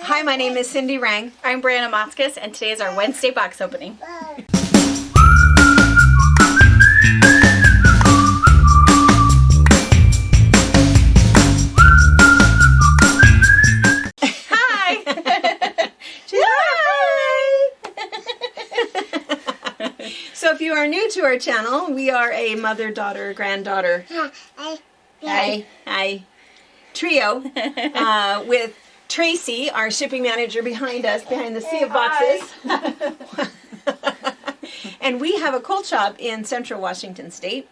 Hi, my name is Cindy Rang. I'm Brianna Moskis, and today is our Wednesday box opening. So if you are new to our channel, we are a mother, daughter, granddaughter trio with Tracy, our shipping manager behind us, behind the sea of boxes. And we have a cold shop in Central Washington State,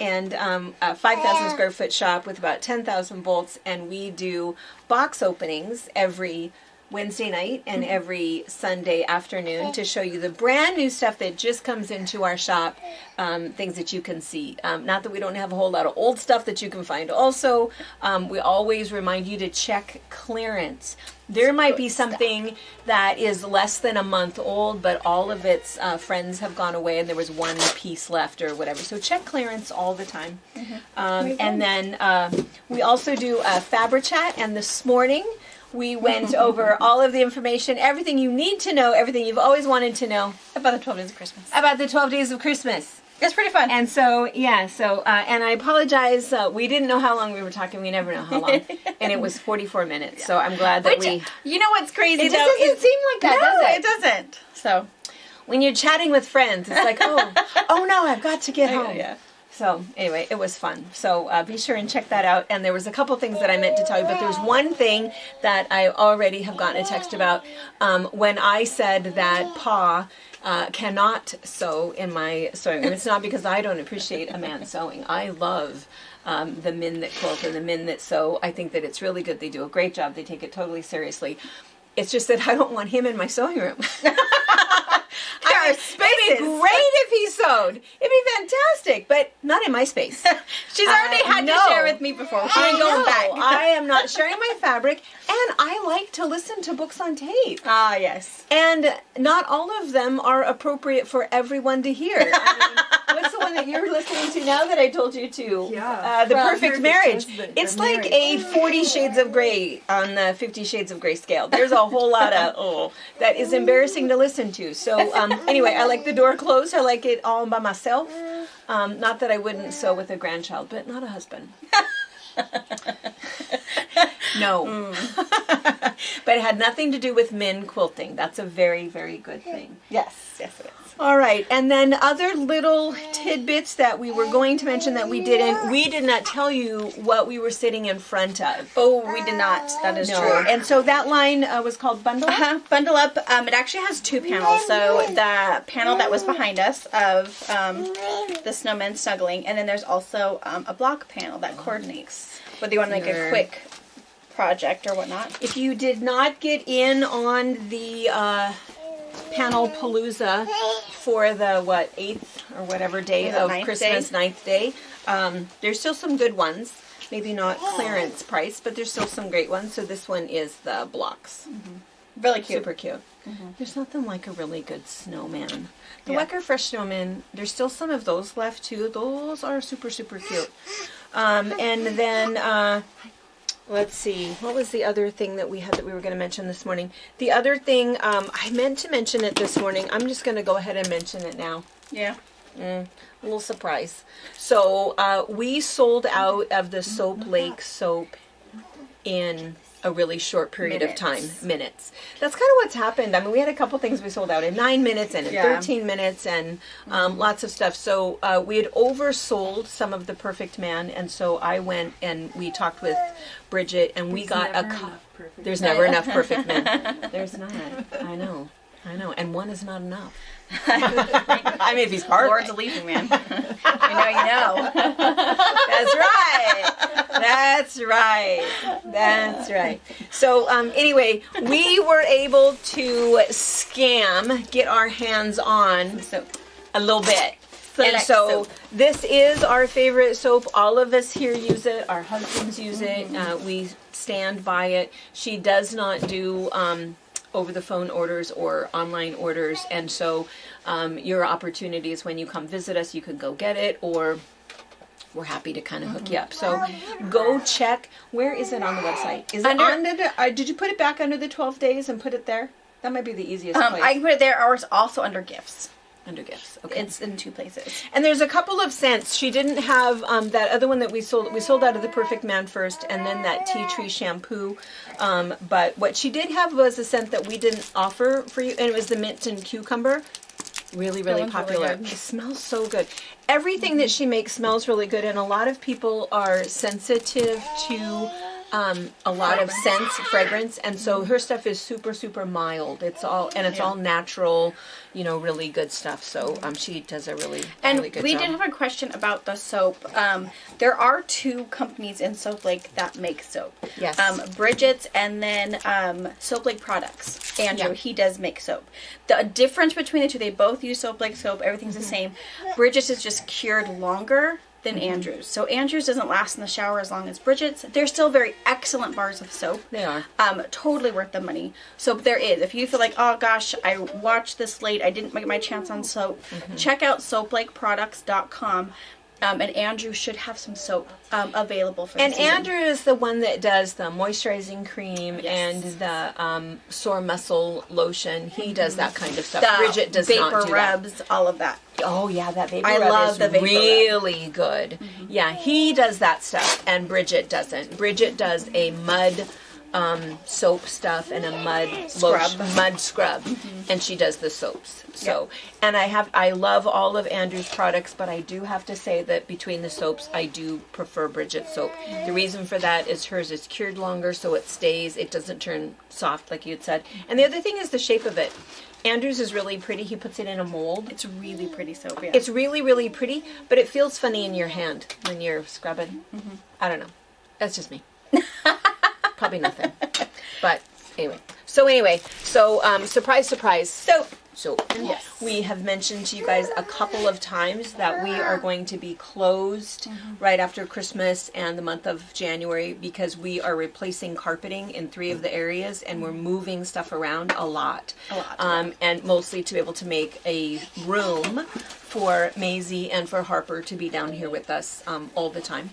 and a 5,000 square foot shop with about 10,000 volts, and we do box openings every Wednesday night and every Sunday afternoon to show you the brand new stuff that just comes into our shop, things that you can see. Not that we don't have a whole lot of old stuff that you can find. Also, we always remind you to check clearance. There might be something that is less than a month old, but all of its friends have gone away and there was one piece left or whatever. So check clearance all the time. And then we also do a Fabri-Chat, and this morning we went over all of the information, everything you need to know, everything you've always wanted to know About the 12 days of Christmas. about the 12 days of Christmas. It's pretty fun. And so, and I apologize, we didn't know how long we were talking. We never know how long. And it was 44 minutes, so I'm glad that You know what's crazy? It just doesn't seem like that, no, does it? it doesn't. So, When you're chatting with friends, it's like, oh no, I've got to get home. yeah. So anyway, it was fun. So be sure and check that out. And there was a couple things that I meant to tell you, but there's one thing that I already have gotten a text about. When I said that Pa cannot sew in my sewing room, it's not because I don't appreciate a man sewing. I love the men that quilt and the men that sew. I think that it's really good. They do a great job. They take it totally seriously. It's just that I don't want him in my sewing room. It'd be great if he sewed. It'd be fantastic, but not in my space. She's already had to share with me before. She ain't going back. I am not sharing my fabric, and I like to listen to books on tape. Ah, yes. And not all of them are appropriate for everyone to hear. What's the one that you're listening to now that I told you to? Yeah. The Perfect Marriage. It's The like a 40 Shades of Grey on the 50 Shades of Grey scale. There's a whole lot of, that is embarrassing to listen to. So anyway, I like the door closed. I like it all by myself. Not that I wouldn't sew with a grandchild, but not a husband. No. But it had nothing to do with men quilting. That's a very, very good thing. Yes, it is. All right, and then other little tidbits that we were going to mention that we didn't. We did not tell you what we were sitting in front of. Oh, we did not. That is No. true. And so that line was called Bundle Up? Bundle Up. It actually has two panels. So the panel that was behind us of the snowmen snuggling, and then there's also a block panel that coordinates whether you want to make a quick project or whatnot. If you did not get in on the panel palooza for the 8th or whatever day of Christmas, 9th day, there's still some good ones. Maybe not clearance price, but there's still some great ones. So this one is the blocks. Really cute. Super cute. There's nothing like a really good snowman. The Wecker Fresh snowman, there's still some of those left too. Those are super, super cute. And then, let's see, what was the other thing that we had that we were going to mention this morning? The other thing, I meant to mention it this morning. I'm just going to go ahead and mention it now. Yeah. A little surprise. So we sold out of the Soap Lake soap in a really short period of time, minutes. That's kind of what's happened. I mean, we had a couple things we sold out in 9 minutes and in 13 minutes and lots of stuff. So we had oversold some of the Perfect Man, and so I went and we talked with Bridget, and we got a There's never enough Perfect Men. There's not. I know. And one is not enough. I mean, if he's perfect. Lord's leaving, man. You know. That's right. So anyway, we were able to get our hands on a little bit. And so this is our favorite soap. All of us here use it. Our husbands use it. We stand by it. She does not do over-the-phone orders or online orders, and so your opportunity is when you come visit us, you can go get it, or we're happy to kind of hook you up. So go check. Where is it on the website? Is it under the, did you put it back under the 12 days and put it there? That might be the easiest place. I can put it there, or it's also under gifts. Under gifts. Okay. It's in 2 places. And there's a couple of scents. She didn't have that other one that we sold. We sold out of the Perfect Man first, and then that tea tree shampoo. But what she did have was a scent that we didn't offer for you, and it was the mint and cucumber. Really, really popular. Really good. It smells so good. Everything that she makes smells really good, and a lot of people are sensitive to a lot of scents, fragrance, and so her stuff is super, super mild. It's all all natural, really good stuff. So she does a really, really good job. And we did have a question about the soap. There are 2 companies in Soap Lake that make soap. Yes. Bridget's and then Soap Lake Products. Andrew, Yeah. he does make soap. The difference between the 2, they both use Soap Lake soap. Everything's the same. Bridget's is just cured longer than Andrews. So Andrews doesn't last in the shower as long as Bridget's. They're still very excellent bars of soap. They are. Totally worth the money. So there is. If you feel like, oh gosh, I watched this late, I didn't get my chance on soap, check out soaplakeproducts.com. And Andrew should have some soap available for And the season. Andrew is the one that does the moisturizing cream Yes. and the sore muscle lotion. He does that kind of stuff. The Bridget does vapor not do rubs, that. all of that. Oh yeah, that vapor I rub love is the vapor rub. really good. Yeah, he does that stuff, and Bridget doesn't. Bridget does a mud soap stuff and a mud scrub, and she does the soaps. So, and I love all of Andrew's products, but I do have to say that between the soaps, I do prefer Bridget's soap. The reason for that is hers is cured longer, so it stays. It doesn't turn soft like you had said. And the other thing is the shape of it. Andrew's is really pretty. He puts it in a mold. It's really pretty soap, yeah. It's really, really pretty, but it feels funny in your hand when you're scrubbing. I don't know. That's just me. Probably nothing. But anyway. So surprise, surprise. So Yes. we have mentioned to you guys a couple of times that we are going to be closed right after Christmas and the month of January because we are replacing carpeting in 3 of the areas and we're moving stuff around a lot. And mostly to be able to make a room for Maisie and for Harper to be down here with us all the time.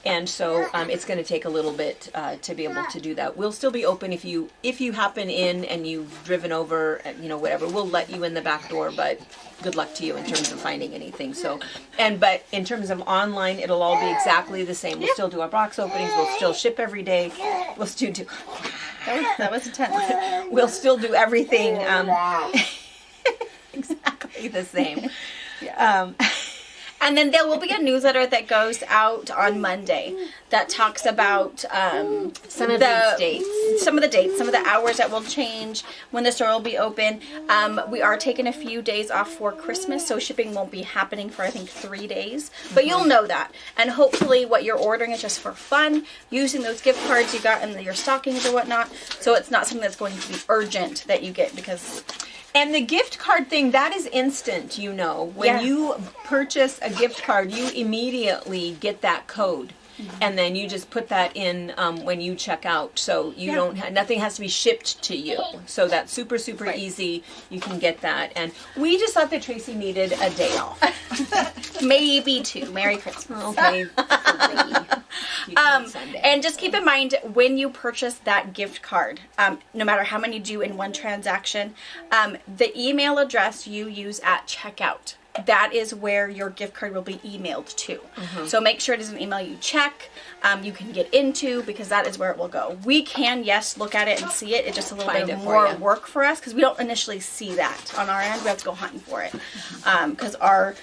And so it's going to take a little bit to be able to do that. We'll still be open if you happen in and you've driven over, whatever. We'll let you in the back door, but good luck to you in terms of finding anything. So, but in terms of online, it'll all be exactly the same. We'll still do our box openings. We'll still ship every day. We'll still do. That was intense. We'll still do everything exactly the same. And then there will be a newsletter that goes out on Monday that talks about Some of these dates. some of the dates, some of the hours that will change, when the store will be open. We are taking a few days off for Christmas, so shipping won't be happening for I think 3 days. But you'll know that, and hopefully what you're ordering is just for fun, using those gift cards you got in your stockings or whatnot. So it's not something that's going to be urgent that you get because. And the gift card thing, that is instant, When you purchase a gift card, you immediately get that code. And then you just put that in when you check out. So you don't nothing has to be shipped to you. So that's super, super easy. You can get that. And we just thought that Tracy needed a day off. Maybe 2. Merry Christmas. Okay. And just keep in mind when you purchase that gift card, no matter how many you do in one transaction, the email address you use at checkout, that is where your gift card will be emailed to. So make sure it is an email you check, you can get into, because that is where it will go. We can, yes, look at it and see it. It's just a little bit more work for us because we don't initially see that on our end. We have to go hunting for it because our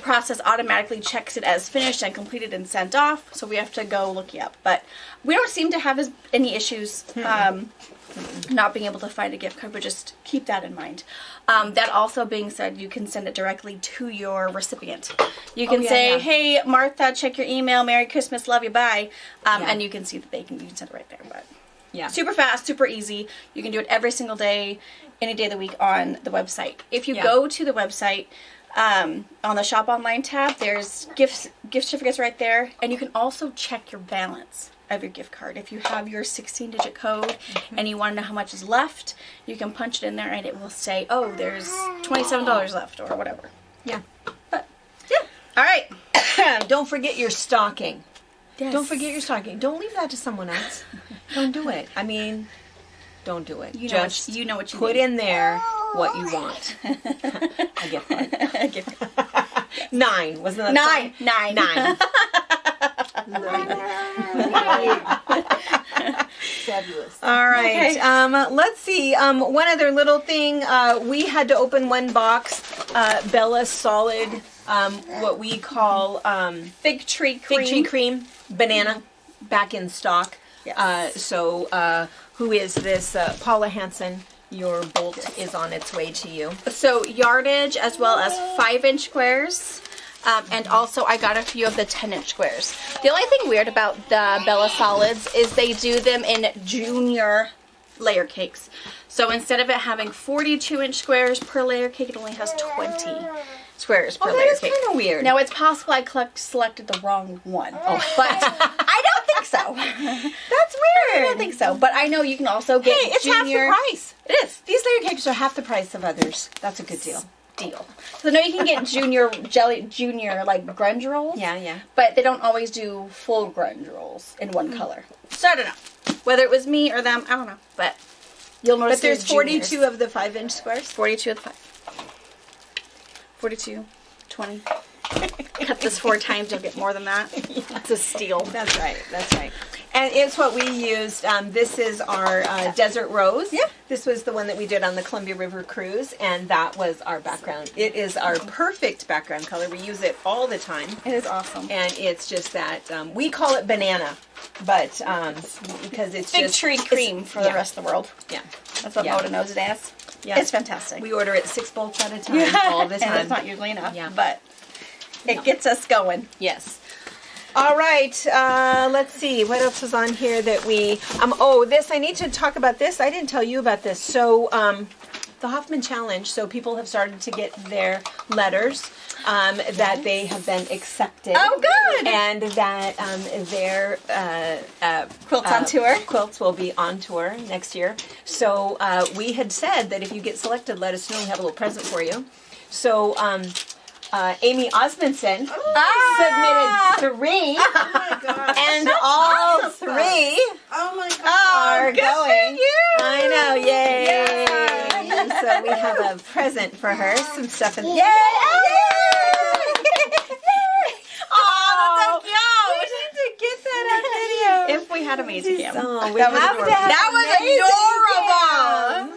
process automatically checks it as finished and completed and sent off, so we have to go look you up. But we don't seem to have any issues not being able to find a gift card, but just keep that in mind. That also being said, you can send it directly to your recipient. You can say, hey, Martha, check your email, Merry Christmas, love you, bye. And you can see that you can send it right there. But super fast, super easy. You can do it every single day, any day of the week on the website. If you go to the website, on the Shop Online tab, there's gift certificates right there, and you can also check your balance of your gift card. If you have your 16-digit code and you want to know how much is left, you can punch it in there and it will say, oh, there's $27 left or whatever. Yeah. But, yeah. All right. welcome. Don't forget your stocking. Yes. Don't forget your stocking. Don't leave that to someone else. Don't do it. I mean, don't do it. You know Just you know what you put need. in there what you want. A gift card. A gift card. 9. Wasn't that Nine. 9. Fabulous. All right. Okay. Let's see. One other little thing. We had to open one box. Bella Solid. What we call Fig tree cream. fig tree cream, banana, back in stock. Yes. So who is this? Paula Hansen. Your bolt is on its way to you. So yardage as well as 5-inch squares. And also I got a few of the 10-inch squares. The only thing weird about the Bella Solids is they do them in junior layer cakes. So instead of it having 42-inch squares per layer cake, it only has 20 squares per Oh, that layer is cake. kind of weird. Now it's possible I selected the wrong one. Oh, but I don't think so. That's I weird. don't think so. But I know you can also get Hey, it's junior. half the price. It is. These layer cakes are half the price of others. That's a good deal. Deal. So now you can get junior like grunge rolls. Yeah. But they don't always do full grunge rolls in one color. So I don't know. Whether it was me or them, I don't know. But you'll notice But there's juniors. 42 of the 5-inch squares. 42 of the 5. 42, 20. Cut this 4 times, you'll get more than that. It's a steal. That's right. That's right. And it's what we used. This is our Desert Rose. Yeah. This was the one that we did on the Columbia River cruise, and that was our background. It is our perfect background color. We use it all the time, It is awesome. and it's just that we call it banana, but because it's Fig just tree cream for the rest of the world. Yeah. That's what Yeah. Moda knows it as. Yeah. It's fantastic. We order it 6 bolts at a time all the time. And it's not usually enough. Yeah. But it gets us going. Yes. All right. Let's see. What else was on here that we... this. I need to talk about this. I didn't tell you about this. So, the Hoffman Challenge. So, people have started to get their letters that they have been accepted. Oh, good. And that their... Quilts on tour. Quilts will be on tour next year. So, we had said that if you get selected, let us know. We have a little present for you. So, Amy Osmondson submitted 3, Oh my gosh. and all 3 Oh my god. are good for going. you. I know, yay! Yay. And so we have a present for her, some stuff in. Yay! Oh, We need to get that on video. if we had a Maisie cam. Oh, we That was have to adorable. have That was amazing cam.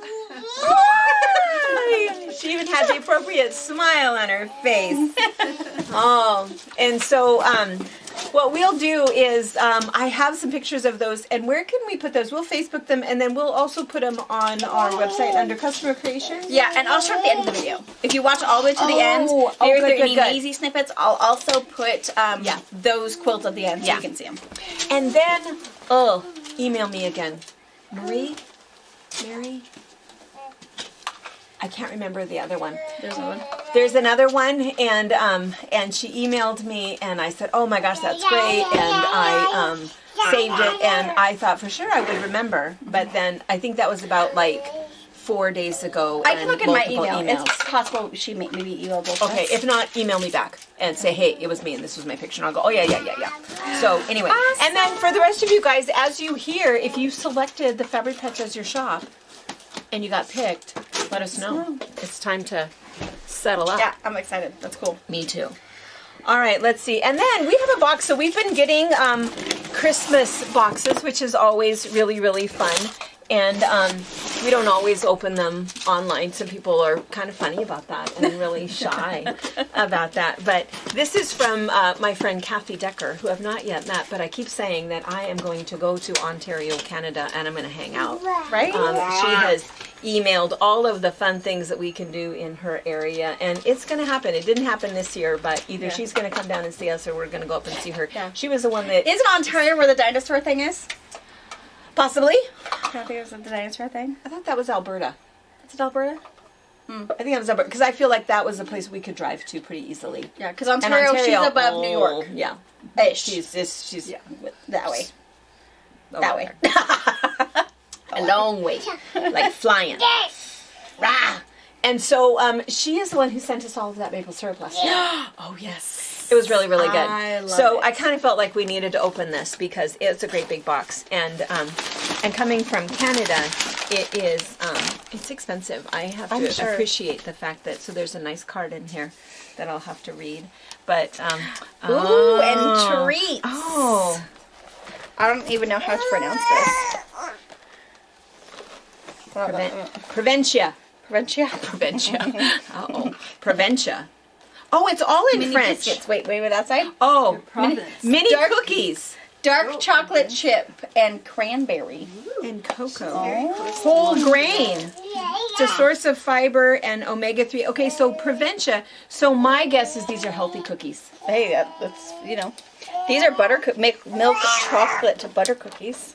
She even had the appropriate smile on her face. Oh, and so what we'll do is I have some pictures of those, and where can we put those? We'll Facebook them, and then we'll also put them on our website under Customer Creations. Yeah, and I'll show at the end of the video. If you watch all the way to the end, Oh, there are good, any good. Maisie snippets. I'll also put Yeah. those quilts at the end so Yeah. you can see them. And then, email me again. Mary? I can't remember the other one. There's one. There's another one, and she emailed me, and I said, "Oh my gosh, that's great!" And I saved it, and I thought for sure I would remember, but then I think that was about like 4 days ago. I can and look in my multiple email. emails. It's possible she maybe emailed both of Okay, us. if not, email me back and say, hey, it was me and this was my picture. And I'll go, oh, yeah. So, anyway. Awesome. And then for the rest of you guys, as you hear, if you selected the Fabric Pets as your shop and you got picked, let us know. It's time to settle up. Yeah, I'm excited. That's cool. Me too. All right, let's see. And then we have a box. So we've been getting Christmas boxes, which is always really, really fun. And we don't always open them online. Some people are kind of funny about that and really shy about that. But this is from my friend Kathy Decker, who I've not yet met, but I keep saying that I am going to go to Ontario, Canada, and I'm going to hang out. Right? She has emailed all of the fun things that we can do in her area, and it's going to happen. It didn't happen this year, but either she's going to come down and see us or we're going to go up and see her. Yeah. She was the one that... Isn't Ontario where the dinosaur thing is? Possibly? I think it was the dinosaur thing. I thought that was Alberta. Is it Alberta? I think that was Alberta, because I feel like that was a place we could drive to pretty easily. Yeah, because And Ontario, she's above New oh, York. Yeah. Ish. She's That way. oh, That way. a long way. Like flying. Rah! And so she is the one who sent us all of that maple syrup last year. Oh, yes. It was really, really good. I love So it. I kind of felt like we needed to open this because it's a great big box, and coming from Canada, it is it's expensive. I have I'm to sure. appreciate the fact that there's a nice card in here that I'll have to read. But Ooh, and treats. Oh, I don't even know how to pronounce this. Preventia. Preventia. Preventia. Uh-oh. Preventia. Oh, it's all in Mini French. biscuits. Wait, with that side. Oh, Province. mini Dark- cookies Dark chocolate chip and cranberry. and cocoa. Oh. Whole grain. It's a source of fiber and omega-3. Okay, so Preventia. So my guess is these are healthy cookies. Hey, that's, these are milk chocolate butter cookies.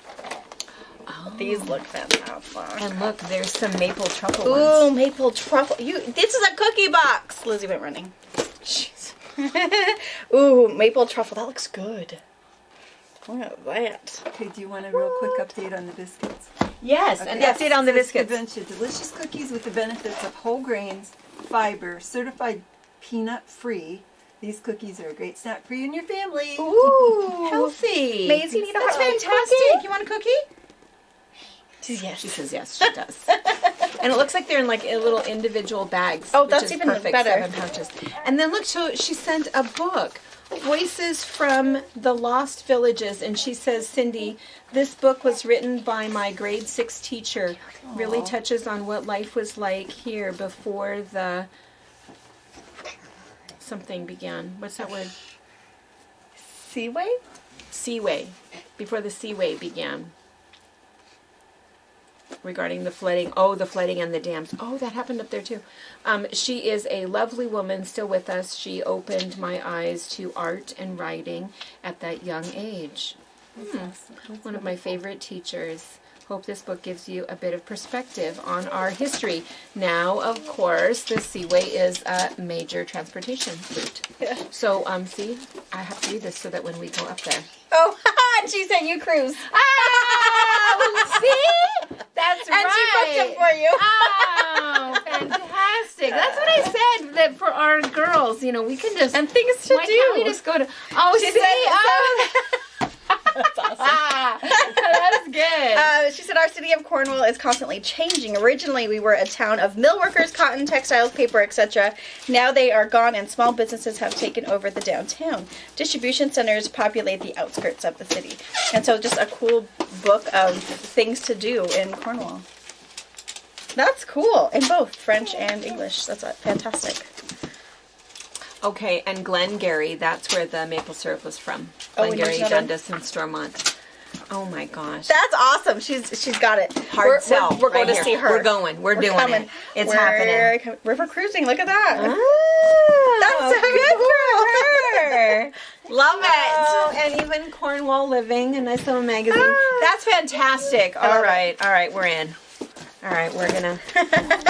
These look fantastic. And look, there's some maple truffle Ooh, ones. maple truffle. This is a cookie box. Lizzie went running. Jeez. Ooh, maple truffle. That looks good. Look at that. Okay, do you want a real quick update on the biscuits? Yes, Okay. and update on the This is biscuits. Preventia, delicious cookies with the benefits of whole grains, fiber, certified peanut-free. These cookies are a great snack for you and your family. Ooh, healthy. Maisie, need a That's hot fantastic. cookie? You want a cookie? Yes. She says yes, she does. And it looks like they're in like little individual bags. Oh, which that's is even perfect, better. 7 pouches. And then look, so she sent a book, Voices from the Lost Villages, and she says, Cindy, this book was written by my grade 6 teacher. Really touches on what life was like here before the something began. What's that word? Seaway? Seaway. Before the seaway began. Regarding the flooding. Oh, the flooding and the dams. Oh, that happened up there too. She is a lovely woman still with us. She opened my eyes to art and writing at that young age. One of my favorite teachers. Hope this book gives you a bit of perspective on our history. Now, of course, the seaway is a major transportation route. Yeah. So, see, I have to read this so that when we go up there. Oh, and she said you cruise. Ah, see? That's And she cooked it for you. Oh, fantastic. That's what I said, that for our girls, we can just... And things to why do. can't we just go to... Oh, She see? said- Oh. That's awesome. That's good. She said our city of Cornwall is constantly changing. Originally, we were a town of mill workers, cotton, textiles, paper, etc. Now they are gone, and small businesses have taken over the downtown. Distribution centers populate the outskirts of the city. And so just a cool book of things to do in Cornwall. That's cool. In both French and English. That's fantastic. Okay, and Glengarry, that's where the maple syrup was from. Oh, and Glengarry, there's another- Dundas, and Stormont. Oh my gosh. That's awesome. She's got it. Hard sell. We're going right to here. see her. We're going. We're doing coming. it. It's We're happening. River cruising. Look at that. Ah, That's so good for her. Love Oh, it. and even Cornwall Living, a nice little magazine. Ah. That's fantastic. love All right, we're in. All right,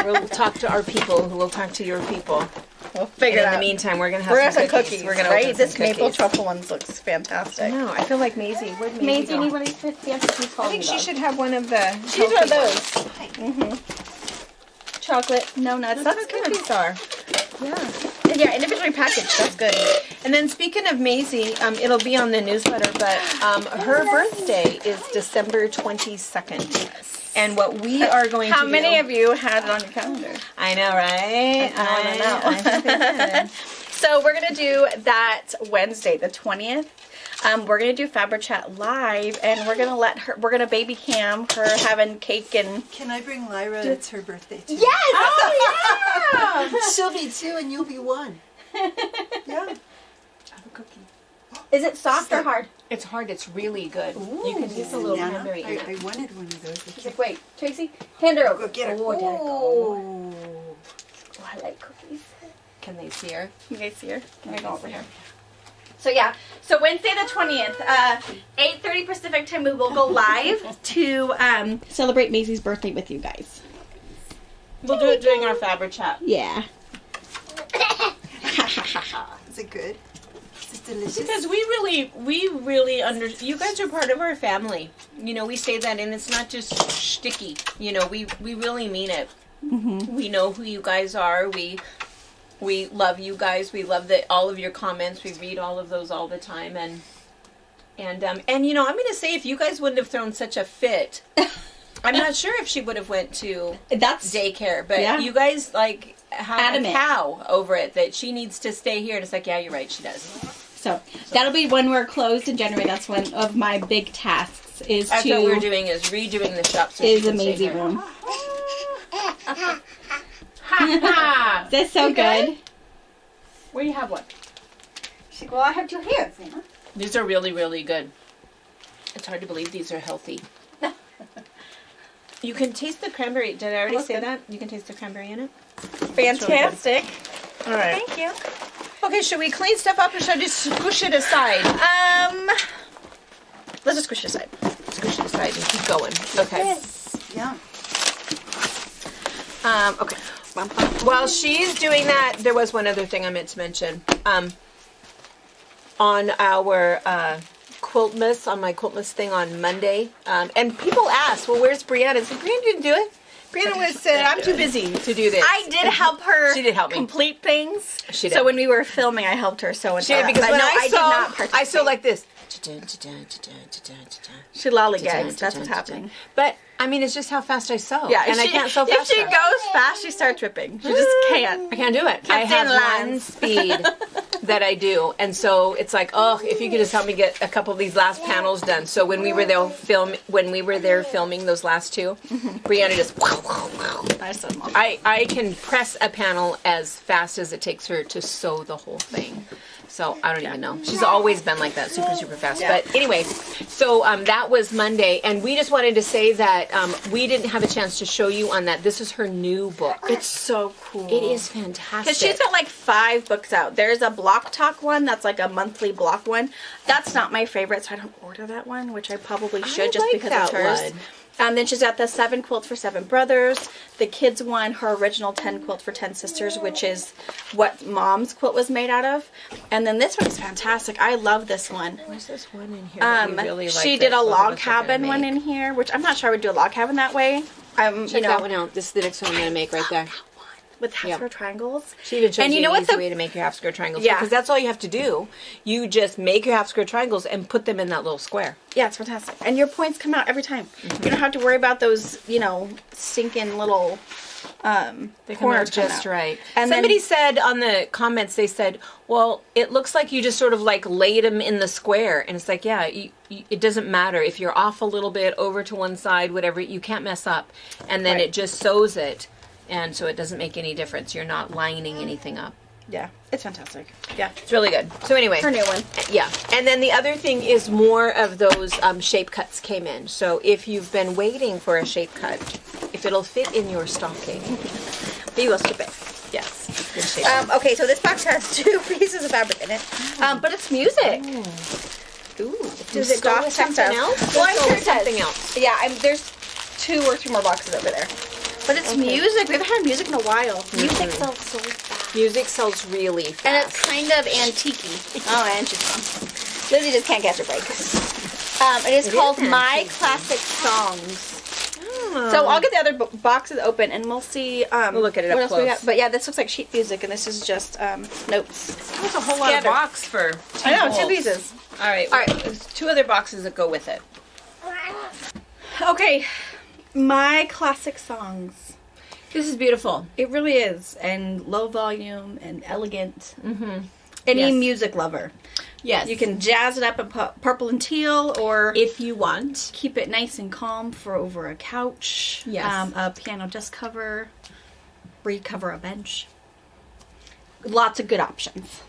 we'll talk to our people who will talk to your people. We'll figure And it in out. the meantime, we're gonna We're have gonna some have cookies. cookies. We're gonna right? open This some maple cookies. truffle ones looks fantastic. No, I feel like Maisie. Where'd Maisie go? what do you fancy I think she should have one of the. She's one of healthy those. ones. Chocolate, no nuts. That's That's what good. cookies are. Yeah. And yeah, individually packaged. That's good. And then speaking of Maisie, it'll be on the newsletter, but her birthday is December 22nd. And what we are going How to do... many of you had it on your calendar? I know, right? I think they did. So we're gonna do that Wednesday, the 20th. We're gonna do Faber Chat live, and we're gonna we're gonna baby cam her having cake and. Can I bring Lyra? It's her birthday too. Yes! Oh yeah! She'll be 2 and you'll be 1. Yeah. Have a cookie. Is it soft or hard? It's hard. It's really good. You can Is use a it little Nana? cranberry in it. I wanted one of those. She's like, wait, Tracy, hand her over. Go get her. Oh, there it goes. Oh, I like cookies. Can they see her? You guys see her? Can I go over here? So yeah, so Wednesday the 20th, 8:30 Pacific time, we will go live to celebrate Maisie's birthday with you guys. We'll do it during our Faber Chat. Yeah. Is it good? Is it delicious? Because we really you guys are part of our family. We say that, and it's not just sticky. We really mean it. Mm-hmm. We know who you guys are. We We love you guys. We love all of your comments. We read all of those all the time, and you know, I'm going to say, if you guys wouldn't have thrown such a fit, I'm not sure if she would have went to daycare. But you guys like had a cow over it that she needs to stay here, and it's like, yeah, you're right, she does. So that'll be when we're closed in January. That's one of my big tasks. That's what we're doing, is redoing the shop. So is amazing room. That's so good. Where do you have one? Well, I have 2 here. These are really, really good. It's hard to believe these are healthy. You can taste the cranberry. Did I already say that? You can taste the cranberry in it? Fantastic. All right. Thank you. Okay, should we clean stuff up or should I just squish it aside? Let's just squish it aside. Squish it aside and keep going. Okay. Yes. Yeah. Okay. While she's doing that, there was one other thing I meant to mention. On our Quiltmas, on my Quiltmas thing on Monday, and people asked, well, where's Brianna? So Brianna didn't do it. Brianna said, I'm too busy to do this. I did help her. She did help me complete things. She did. So when we were filming, I helped her sew and She did, because when I did not participate. I sew like this. She lollygags. That's what's happening. But I mean, it's just how fast I sew. Yeah, and I can't sew If faster. she goes fast, she starts ripping. She just can't. I can't do it. I stay in have one lines. speed that I do, and so it's like, oh, if you could just help me get a couple of these last panels done. So when we were there filming those last 2, Brianna just I can press a panel as fast as it takes her to sew the whole thing. So I don't even know. She's always been like that, super, super fast. Yeah. But anyway, so that was Monday, and we just wanted to say that we didn't have a chance to show you on that. This is her new book. It's so cool. It is fantastic. Because she's got like 5 books out. There's a Block Talk one that's like a monthly block one. That's not my favorite, so I don't order that one, which I probably should just like because that it's hers. one. Then she's got the 7 Quilts for 7 Brothers, the kids one, her original 10 Quilt for 10 Sisters, which is what Mom's quilt was made out of. And then this one's fantastic. I love this one. Where's this one in here that we really like? She did a log cabin one in here, which I'm not sure I would do a log cabin that way. Check that one out. This is the next one I'm going to make right there. With half square triangles. She even shows and you know an what easy way to make your half square triangles. Yeah. Because that's all you have to do. You just make your half square triangles and put them in that little square. Yeah, it's fantastic. And your points come out every time. You don't have to worry about those, stinking little They come out just right. And somebody said on the comments, they said, well, it looks like you just sort of like laid them in the square. And it's like, yeah, it doesn't matter. If you're off a little bit, over to one side, whatever, you can't mess up. And then it just sews it. And so it doesn't make any difference. You're not lining anything up. Yeah, it's fantastic. Yeah. It's really good. So anyway. Her new one. Yeah. And then the other thing is more of those shape cuts came in. So if you've been waiting for a shape cut, if it'll fit in your stocking, we will ship it. Yes. Good shape. Okay, so this box has 2 pieces of fabric in it. But it's music. Ooh. Does it go with something else? Well, I'm sure it does. Something else. Yeah, there's 2 or 3 more boxes over there. But it's music. We haven't had music in a while. Music sells so fast. Music sells really fast. And it's kind of antique-y. Oh, and she's gone. Lizzie just can't catch a break. It is called My Classic Songs. Oh. So I'll get the other boxes open and we'll see we'll look at it what up else we close. got. But yeah, this looks like sheet music and this is just notes. That's a whole lot of box for 2 I know, 2 bolts. pieces. All right. There's 2 other boxes that go with it. Okay. My Classic Songs. This is beautiful. It really is. And low volume and elegant. Mm-hmm. Any music lover. Yes. You can jazz it up in purple and teal or if you want. Keep it nice and calm for over a couch. Yes. A piano desk cover. Recover a bench. Lots of good options.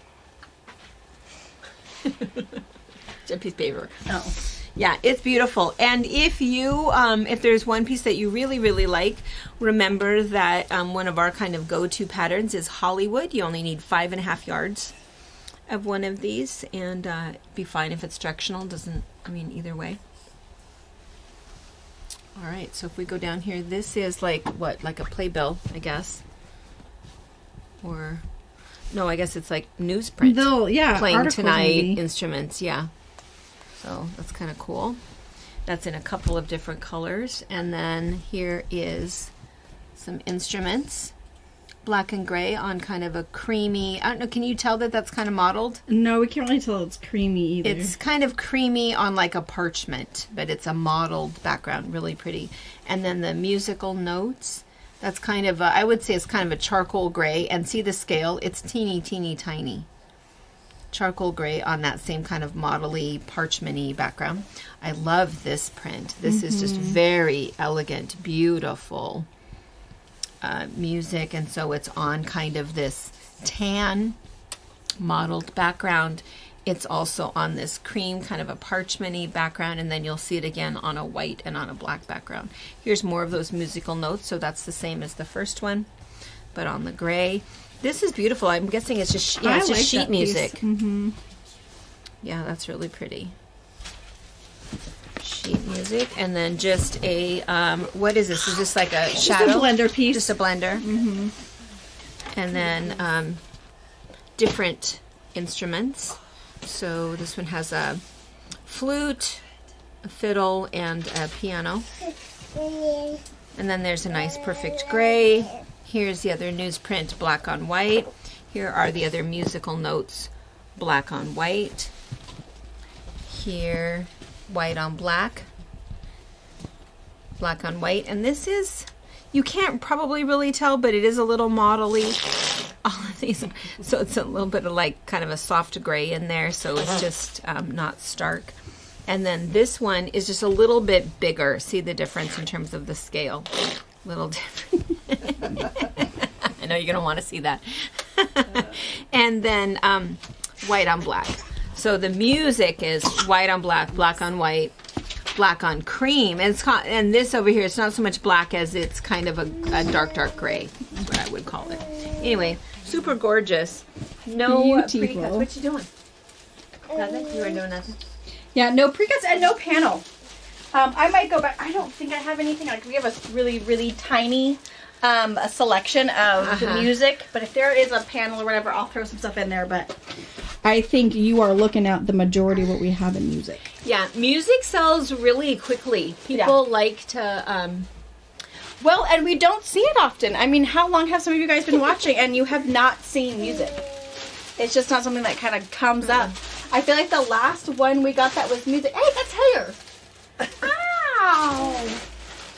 It's a piece of paper. Oh. Yeah, it's beautiful. And if you, if there's one piece that you really, really like, remember that one of our kind of go-to patterns is Hollywood. You only need 5.5 yards of one of these, and it'd be fine if it's directional. Either way. All right, so if we go down here, this is like a playbill, I guess. Or, no, I guess it's like newsprint. No, yeah, Playing tonight instruments, yeah. So that's kind of cool. That's in a couple of different colors. And then here is some instruments. black and gray on kind of a creamy, I don't know, can you tell that that's kind of mottled? No, we can't really tell it's creamy either. It's kind of creamy on like a parchment, but it's a mottled background, really pretty. And then the musical notes, that's kind of, I would say it's kind of a charcoal gray. And see the scale? It's teeny, teeny, tiny. Charcoal gray on that same kind of modelly, parchment-y background. I love this print. This is just very elegant, beautiful music. And so it's on kind of this tan mottled background. It's also on this cream, kind of a parchment-y background, and then you'll see it again on a white and on a black background. Here's more of those musical notes, so that's the same as the first one, but on the gray. This is beautiful. I'm guessing it's just, yeah, it's just sheet music. Mm-hmm. Yeah, that's really pretty. Sheet music, and then just a, what is this? Is this like a shadow? Just a blender piece. Just a blender. Mm-hmm. And then different instruments. So this one has a flute, a fiddle, and a piano. And then there's a nice perfect gray. Here's the other newsprint, black on white. Here are the other musical notes, black on white. Here, white on black. Black on white. And this is, you can't probably really tell, but it is a little modelly. All of these, so it's a little bit of like kind of a soft gray in there, so it's just not stark. And then this one is just a little bit bigger. See the difference in terms of the scale? Little different. I know you're gonna want to see that. And then white on black. So the music is white on black, black on white, black on cream, and and this over here, it's not so much black as it's kind of a dark gray. Is what I would call it. Anyway, super gorgeous. No Beautiful. precuts. What you doing? Nothing. You were doing nothing. Yeah, no precuts and no panel. I might go back. I don't think I have anything. Like, we have a really, really tiny a selection of the music. But if there is a panel or whatever, I'll throw some stuff in there. But I think you are looking at the majority of what we have in music. Yeah, music sells really quickly. People like to. Well, and we don't see it often. I mean, how long have some of you guys been watching and you have not seen music? It's just not something that kind of comes up. I feel like the last one we got that was music. Hey, that's hair! Ow!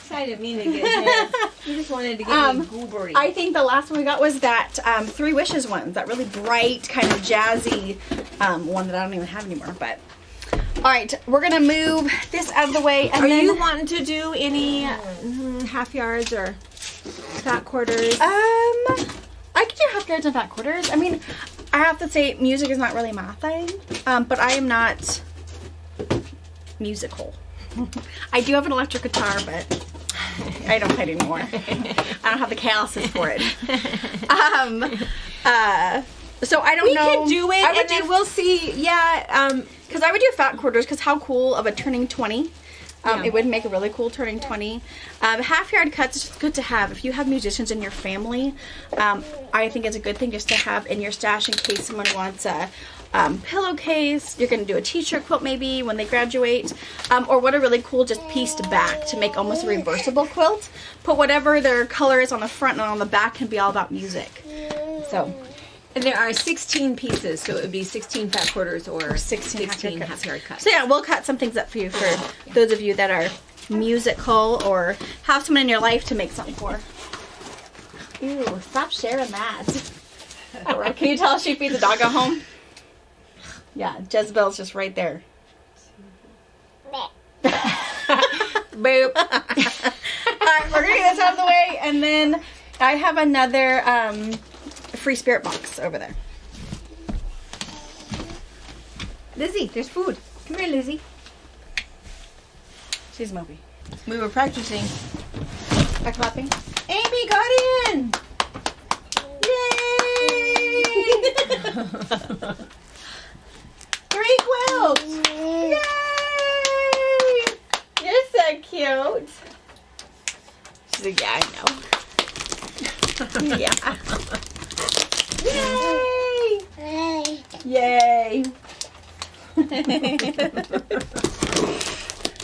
I didn't mean to get hair. You just wanted to get me goobery. I think the last one we got was that Three Wishes one. That really bright, kind of jazzy one that I don't even have anymore. But all right, we're going to move this out of the way. And Are then, you wanting to do any half yards or fat quarters? I can do half yards and fat quarters. I mean, I have to say, music is not really my thing, but I am not musical. I do have an electric guitar, but I don't play it anymore. I don't have the calluses for it. So I don't know. We could do it, and then we'll see. Yeah, because I would do fat quarters, because how cool of a turning 20. It would make a really cool turning 20. Half yard cuts is just good to have. If you have musicians in your family, I think it's a good thing just to have in your stash in case someone wants a pillowcase. You're going to do a t-shirt quilt maybe when they graduate. Or what a really cool just pieced back to make almost a reversible quilt. Put whatever their color is on the front and on the back can be all about music. So. and there are 16 pieces, so it would be 16 fat quarters or 16 half yard cuts. So yeah, we'll cut some things up for you for those of you that are musical or have someone in your life to make something for. Ew, stop sharing that. Can you tell she feeds a dog at home? Yeah, Jezebel's just right there. Boop. Alright, we're gonna get this out of the way, and then I have another free spirit box over there. Lizzie, there's food. Come here, Lizzie. She's Moby. We were practicing. Back clapping. Amy got in! Yay! 3 quilts! Yay! You're so cute. She's like, yeah, I know. Yeah. Yay! Yay!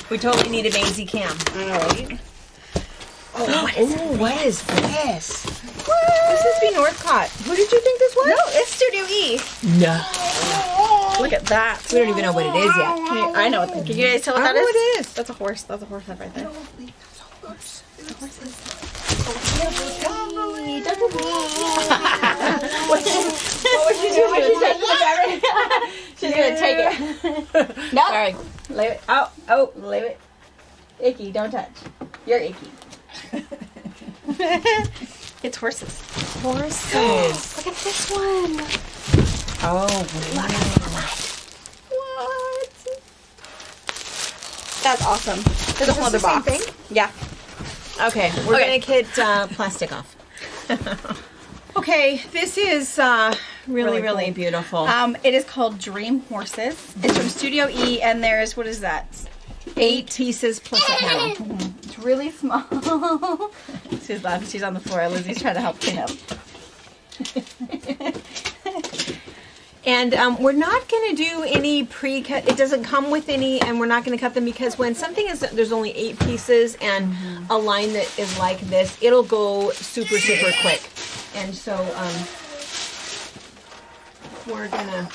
We totally need a Maisie cam. All right. Oh, what is this? This is B Northcott. Who did you think this was? No, it's Studio E. No. Look at that. We don't even know what it is yet. I know. Can you guys tell what that know is? what it is. That's a horse. That's a horse head right there. What would you do? She's gonna take it. No. Sorry. Leave it. Oh, leave it. Icky, don't touch. You're icky. It's horses. Horses. Look at this one. Oh, wow. What? That's awesome. There's a whole other the same box. thing? Yeah. Okay, we're Okay. gonna get plastic off. Okay, this is really, really cool. beautiful. It is called Dream Horses. It's from Studio E, and there's, what is that? 8 pieces plus a panel. It's really small. She's laughing. She's on the floor. Lizzie's trying to help clean up. And we're not going to do any pre-cut. It doesn't come with any, and we're not going to cut them because when something is, there's only 8 pieces and a line that is like this, it'll go super, super quick. And so we're going to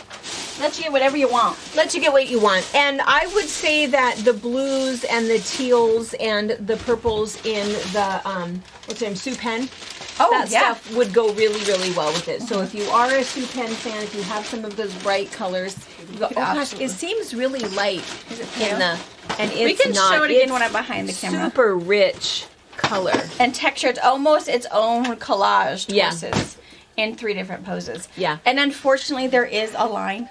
Let you get whatever you want. let you get what you want. And I would say that the blues and the teals and the purples in the, what's her name, Sue Penn, Oh, that yeah. stuff would go really, really well with it. So if you are a Sue Penn fan, if you have some of those bright colors, you go, oh gosh, absolutely. it seems really light Is it in pale? the, and it's We can not. show it again It's when I'm behind the camera. super rich color. And texture, it's almost its own collaged Yeah. horses in 3 different poses. Yeah. And unfortunately, there is a line.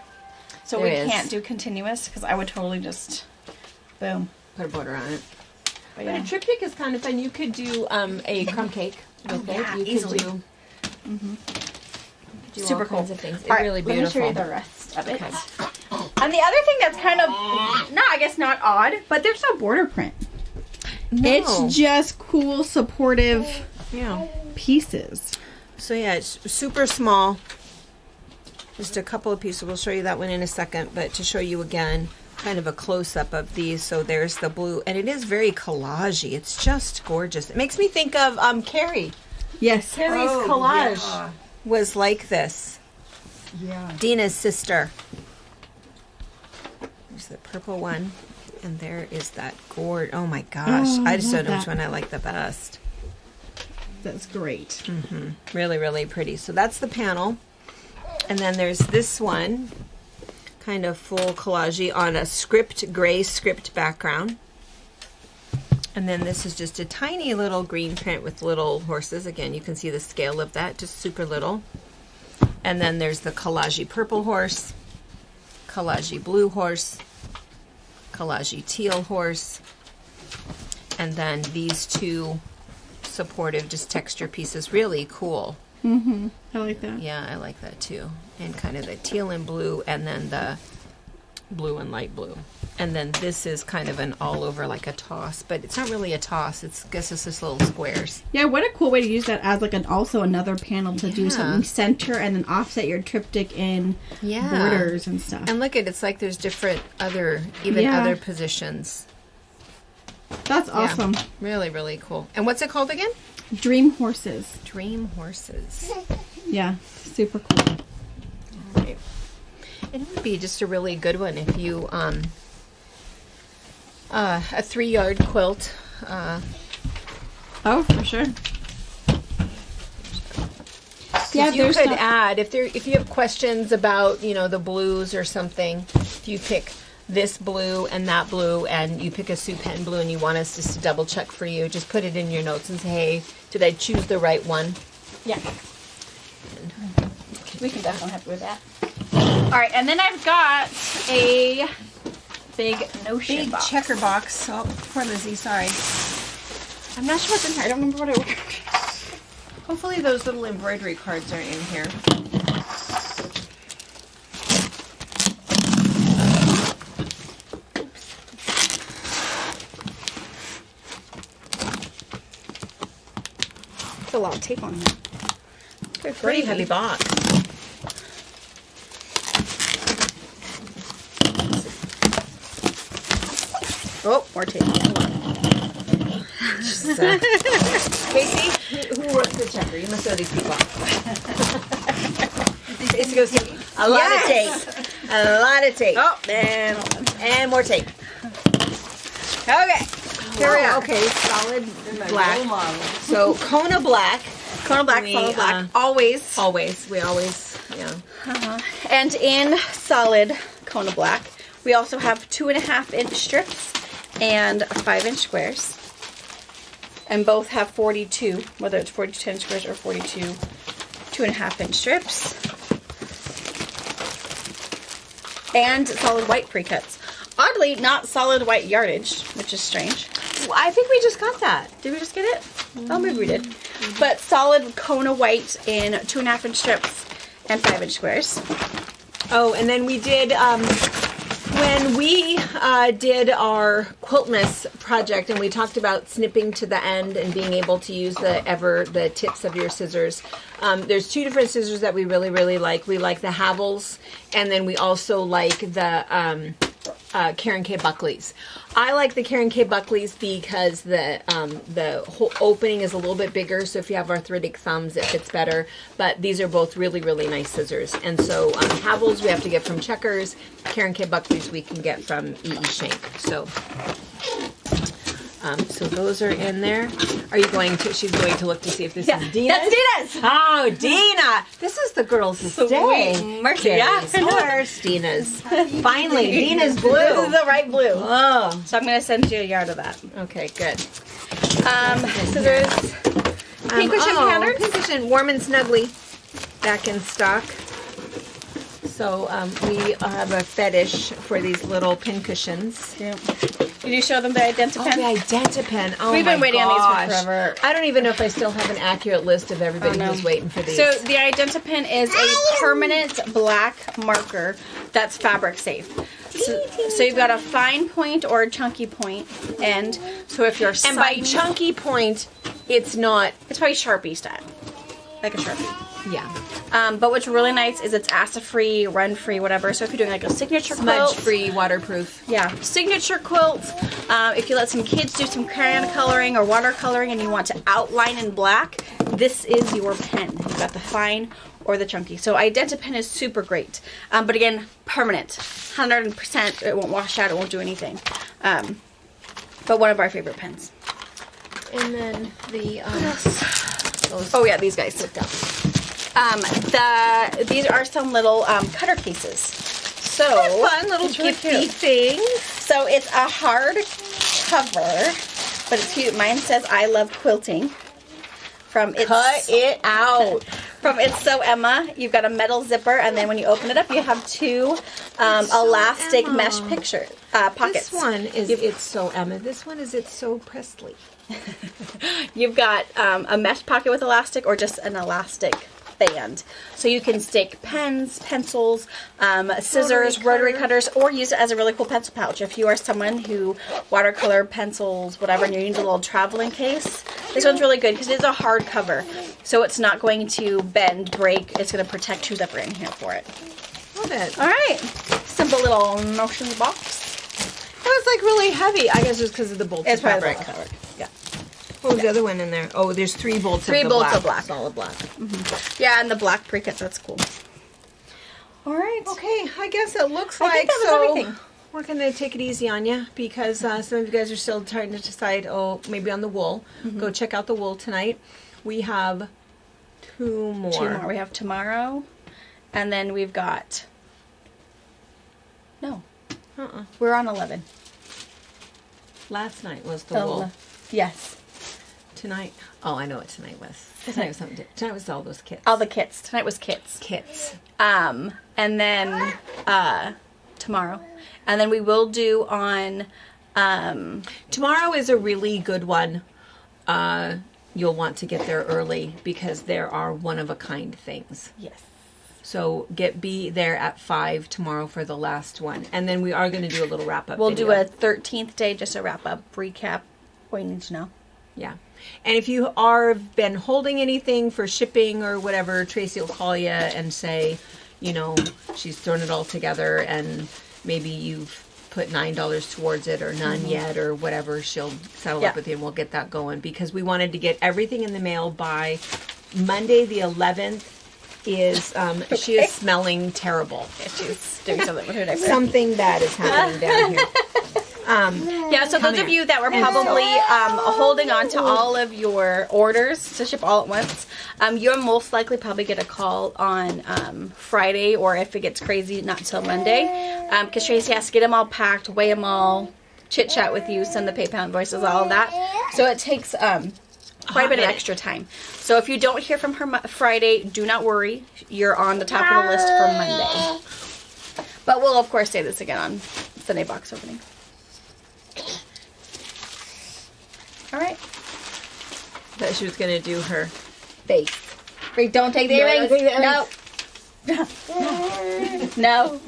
So There we is. can't do continuous because I would totally just, boom. Put a border on it. But But yeah. a triptych is kind of fun. You could do a crumb cake with yeah, it. You easily. could do Super all kinds cool. of things. It's All right, really let me beautiful. show you the rest of it. Okay. And the other thing that's kind of, I guess not odd, but there's no border print. No. It's just cool, supportive Yeah. pieces. So yeah, it's super small. Just a couple of pieces. We'll show you that one in a second, but to show you again, kind of a close-up of these. So there's the blue, and it is very collagey. It's just gorgeous. It makes me think of Carrie. Yes. Carrie's Oh, collage yeah. was like this. Yeah. Dina's sister. There's the purple one, and there is that gourd. Oh my gosh, Oh, I just love don't know which that. one I like the best. That's great. Really, really pretty. So that's the panel. And then there's this one, kind of full collage on a gray script background. And then this is just a tiny little green print with little horses. Again, you can see the scale of that, just super little. And then there's the collage purple horse, collage blue horse, collage teal horse, and then these 2 supportive just texture pieces. Really cool. Mm-hmm. I like that. Yeah, I like that too. And kind of the teal and blue, and then the blue and light blue. And then this is kind of an all over like a toss, but it's not really a toss. It's, I guess it's just little squares. Yeah, what a cool way to use that as like also another panel to do Yeah. something center and then offset your triptych in borders and stuff. And look at it's like there's different other Yeah. other positions. That's awesome. Yeah, really, really cool. And what's it called again? Dream horses. Dream Horses. Yeah, super cool. Right. It would be just a really good one if you a 3-yard quilt. Oh, for sure. Yeah, You there's could some- add if you have questions about the blues or something. If you pick this blue and that blue, and you pick a Sue Penn blue, and you want us just to double check for you, just put it in your notes and say, hey, did I choose the right one? Yeah. We can definitely help you with that. All right, and then I've got a big Notion Big box. checker box. Oh, poor Lizzie. Sorry. I'm not sure what's in here. I don't remember what I ordered. Hopefully those little embroidery cards are in here. There's a lot of tape on here. Good Pretty heavy box. Oh, more tape. Casey, who works the checker? You must know these people. Casey goes, a lot of tape. A lot of tape. Oh, And more tape. Okay. Here we are. Okay, solid black. So Kona black. Kona black, We, solid black, always. We always, yeah. And in solid Kona black, we also have 2.5-inch strips and 5-inch squares. And both have 42, whether it's 42 squares or 42 2.5-inch strips. And solid white pre-cuts. Oddly, not solid white yardage, which is strange. I think we just got that. Did we just get it? Oh, maybe we did. But solid Kona white in 2.5-inch strips and 5-inch squares. Oh, and then we did, when we did our Quiltmas project and we talked about snipping to the end and being able to use the tips of your scissors, there's 2 different scissors that we really, really like. We like the Havels, and then we also like the Karen K. Buckley's. I like the Karen K. Buckley's because the whole opening is a little bit bigger, so if you have arthritic thumbs, it fits better. But these are both really, really nice scissors. And so Havels we have to get from Checkers. Karen K. Buckley's we can get from E.E. Shank. So those are in there. Are you going to? She's going to look to see if this is Dina's. That's Dina's. Oh, Dina! This is the girls' day. Mercy, yeah. Horse, Dina's. Finally, Dina's blue. This is the right blue. Oh, So I'm going to send you a yard of that. okay, good. Scissors. Pink cushion patterns. Pink cushion, warm and snuggly, back in stock. So we have a fetish for these little pin cushions. Yeah. Did you show them the Identipen? Oh, the Identipen. Oh, We've been waiting on these for forever. I don't even know if I still have an accurate list of everybody who's waiting for these. So the Identipen is a permanent black marker that's fabric safe. So you've got a fine point or a chunky point end. So if you're and by chunky point, it's not. it's probably Sharpie style, like a Sharpie. Yeah. But what's really nice is it's acid-free, run-free, whatever. So if you're doing like a signature quilt, Smudge-free, waterproof. yeah, signature quilts. If you let some kids do some crayon coloring or watercoloring and you want to outline in black, this is your pen. You've got the fine or the chunky. So Identipen is super great. But again, permanent. 100%. It won't wash out. It won't do anything. But one of our favorite pens. And then the Oh yeah, these guys. These are some little cutter cases. So fun little gifty things. So it's a hard cover, but it's cute. Mine says "I love quilting." Cut it out. From It's So Emma. You've got a metal zipper, and then when you open it up, you have 2 elastic Emma. mesh pockets. This one is It's So Emma. This one is It's So Presley. You've got a mesh pocket with elastic, or just an elastic band. So you can stick pens, pencils, scissors, rotary cutters, or use it as a really cool pencil pouch. If you are someone who watercolor pencils, whatever, and you need a little traveling case, this one's really good because it is a hard cover. So it's not going to bend, break. It's going to protect who's ever in here for it. Love it. All right. Simple little Notions box. That was like really heavy. I guess it's because of the bolts It's of probably fabric. fabric. Yeah. What was the other one in there? Oh, there's 3 bolts Three of the bolts black. of black. Solid black. Yeah, and the black pre-cuts, that's cool. All right. Okay, I guess it looks I like think that was so. everything. We're going to take it easy on you because some of you guys are still trying to decide, maybe on the wool. Go check out the wool tonight. We have 2 more. 2 more. We have tomorrow, and then we've got... No. We're on 11. Last night was the wool. Yes. Tonight, I know what tonight was. Tonight was something different. Tonight was all those kits. All the kits. Tonight was kits. And then tomorrow. And then we will do on... Tomorrow is a really good one. You'll want to get there early because there are one-of-a-kind things. Yes. So be there at 5 tomorrow for the last one. And then we are going to do a little wrap-up We'll video. do a 13th day, just a wrap-up, recap, what you need to know. Yeah. And if you are been holding anything for shipping or whatever, Tracy will call you and say, she's thrown it all together and maybe you've put $9 towards it or none yet or whatever. She'll settle Yeah. up with you and we'll get that going because we wanted to get everything in the mail by Monday the 11th. Is she is smelling terrible. She's doing something with her diaper. Something bad is happening down here. Yeah, so those of you that were probably holding on to all of your orders to ship all at once, you'll most likely probably get a call on Friday, or if it gets crazy, not till Monday, because Tracy has to get them all packed, weigh them all, chit chat with you, send the PayPal invoices, all of that. So it takes quite a bit of extra time. So if you don't hear from her Friday, do not worry. You're on the top of the list for Monday. But we'll of course say this again on Sunday box opening. All right. That she was gonna do her face. Wait, don't take the earrings. No. No.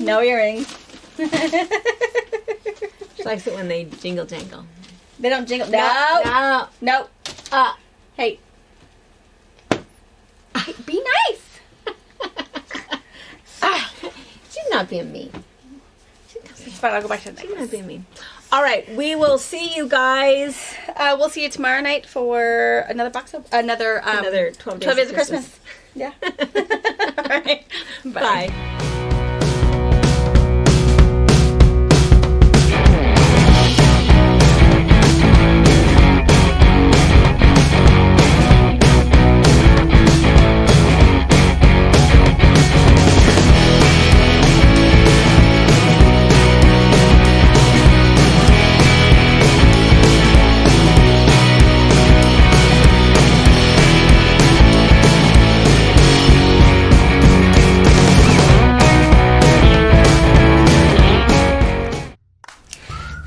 No earrings. She likes it when they jingle jangle. They don't jingle. No. No. No. Hey. Be nice. She's not being mean. It's fine. I'll go back to the She's next. not being mean. All right, we will see you guys. We'll see you tomorrow night for another box of another 12 days of Christmas. Yeah. All right. Bye.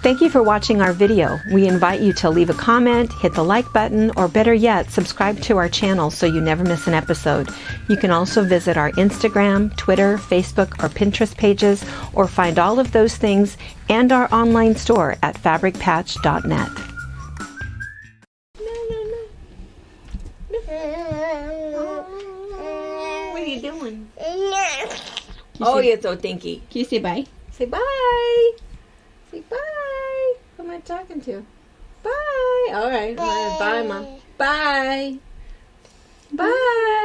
Thank you for watching our video. We invite you to leave a comment, hit the like button, or better yet, subscribe to our channel so you never miss an episode. You can also visit our Instagram, Twitter, Facebook, or Pinterest pages, or find all of those things and our online store at fabricpatch.net. What are you doing? Oh, you're so dinky. Can you say bye? Say bye. Say bye. Who am I talking to? Bye. All right. Bye, Mom. Bye. Bye.